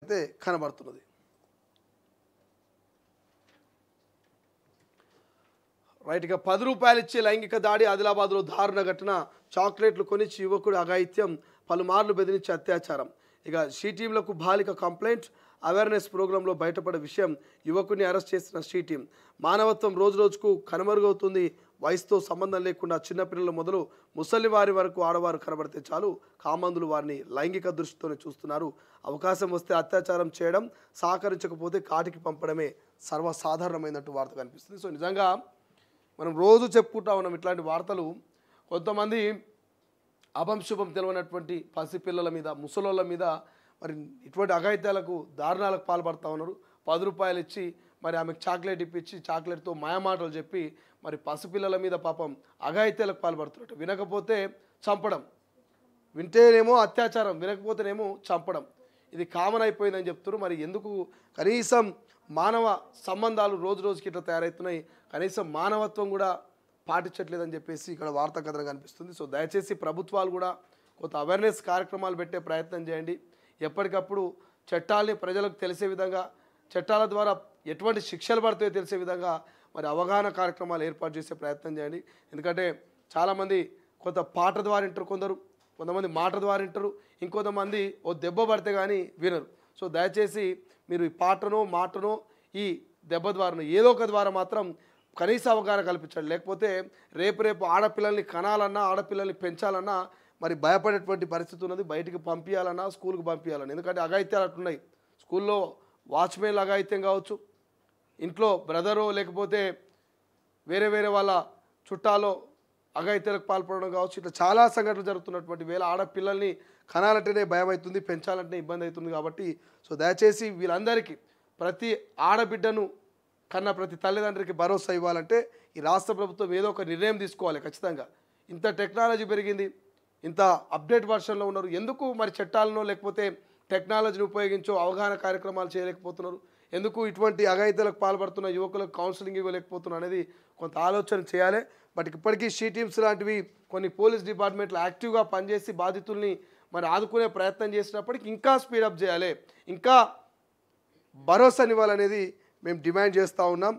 అయితే కనబడుతున్నది. రైట్. ఇక 10 రూపాయలు ఇచ్చి లైంగిక దాడి, ఆదిలాబాద్లో దారుణ ఘటన. చాక్లెట్లు కొనిచ్చి యువకుడు అఘాయిత్యం, పలుమార్లు బెదిరించి అత్యాచారం. ఇక షీ టీంలకు బాలిక కంప్లైంట్, అవేర్నెస్ ప్రోగ్రాంలో బయటపడే విషయం. యువకుడిని అరెస్ట్ చేసిన షీ టీం. మానవత్వం రోజు రోజుకు కనుమరుగవుతుంది. వయసుతో సంబంధం లేకుండా చిన్నపిల్లల మొదలు ముసలి వారి వరకు ఆడవారు కనబడితే చాలు కామందులు వారిని లైంగిక దృష్టితోనే చూస్తున్నారు. అవకాశం వస్తే అత్యాచారం చేయడం, సహకరించకపోతే కాటికి పంపడమే సర్వసాధారణమైనట్టు వార్త కనిపిస్తుంది. సో నిజంగా మనం రోజు చెప్పుకుంటా ఉన్నాం ఇట్లాంటి వార్తలు. కొంతమంది అభంశుభం తెలియనటువంటి పసిపిల్లల మీద, ముసలోళ్ళ మీద మరి ఇటువంటి అఘాయిత్యాలకు, దారుణాలకు పాల్పడుతూ ఉన్నారు. 10 రూపాయలు ఇచ్చి మరి ఆమెకు చాక్లెట్ ఇప్పించి చాక్లెట్తో మాయమాటలు చెప్పి మరి పసిపిల్లల మీద పాపం అఘాయిత్యాలకు పాల్పడుతున్నట్టు. వినకపోతే చంపడం, వింటేనేమో అత్యాచారం, వినకపోతేనేమో చంపడం. ఇది కామన్ అయిపోయిందని చెప్తున్నారు. మరి ఎందుకు కనీసం మానవ సంబంధాలు రోజు రోజుకి ఇట్లా తయారవుతున్నాయి, కనీసం మానవత్వం కూడా పాటించట్లేదని చెప్పేసి ఇక్కడ వార్తా కథనం కనిపిస్తుంది. సో దయచేసి ప్రభుత్వాలు కూడా కొంత అవేర్నెస్ కార్యక్రమాలు పెట్టే ప్రయత్నం చేయండి. ఎప్పటికప్పుడు చట్టాలని ప్రజలకు తెలిసే విధంగా, చట్టాల ద్వారా ఎటువంటి శిక్షలు పడతాయో తెలిసే విధంగా మరి అవగాహన కార్యక్రమాలు ఏర్పాటు చేసే ప్రయత్నం చేయండి. ఎందుకంటే చాలామంది కొంత పాట ద్వారా వింటారు, కొంతమంది మాట ద్వారా వింటారు, ఇంకొంతమంది ఓ దెబ్బ పడితే కానీ వినరు. సో దయచేసి మీరు ఈ పాటనో మాటనో ఈ దెబ్బ ద్వారానో ఏదో ఒక ద్వారా మాత్రం కనీస అవగాహన కల్పించండి. లేకపోతే రేపు ఆడపిల్లల్ని కనాలన్నా, ఆడపిల్లల్ని పెంచాలన్నా మరి భయపడేటువంటి పరిస్థితి ఉన్నది. బయటికి పంపించాలన్నా, స్కూల్కి పంపించాలన్నా. ఎందుకంటే అఘాయిత్యాలు అట్టున్నాయి. స్కూల్లో వాచ్మెన్లు అఘాయిత్యం కావచ్చు, ఇంట్లో బ్రదరో లేకపోతే వేరే వాళ్ళ చుట్టాలో అఘాయిత్యాలకు పాల్పడడం కావచ్చు. ఇట్లా చాలా సంఘటనలు జరుగుతున్నటువంటి వేళ ఆడపిల్లల్ని కనాలంటేనే భయం అవుతుంది, పెంచాలంటేనే ఇబ్బంది అవుతుంది. కాబట్టి సో దయచేసి వీళ్ళందరికీ, ప్రతి ఆడబిడ్డను కన్నా ప్రతి తల్లిదండ్రికి భరోసా ఇవ్వాలంటే ఈ రాష్ట్ర ప్రభుత్వం ఏదో ఒక నిర్ణయం తీసుకోవాలి ఖచ్చితంగా. ఇంత టెక్నాలజీ పెరిగింది, ఇంత అప్డేట్ వర్షన్లో ఉన్నారు, ఎందుకు మరి చట్టాలను లేకపోతే టెక్నాలజీని ఉపయోగించో అవగాహన కార్యక్రమాలు చేయలేకపోతున్నారు? ఎందుకు ఇటువంటి అఘాయిత్యాలకు పాల్పడుతున్న యువకులకు కౌన్సిలింగ్ ఇవ్వలేకపోతున్నారు అనేది కొంత ఆలోచన చేయాలి. బట్ ఇప్పటికీ షీ టీమ్స్ లాంటివి కొన్ని పోలీస్ డిపార్ట్మెంట్లు యాక్టివ్గా పనిచేసి బాధితుల్ని మరి ఆదుకునే ప్రయత్నం చేసినప్పటికీ ఇంకా స్పీడప్ చేయాలి, ఇంకా భరోసానివ్వాలనేది మేము డిమాండ్ చేస్తూ ఉన్నాం.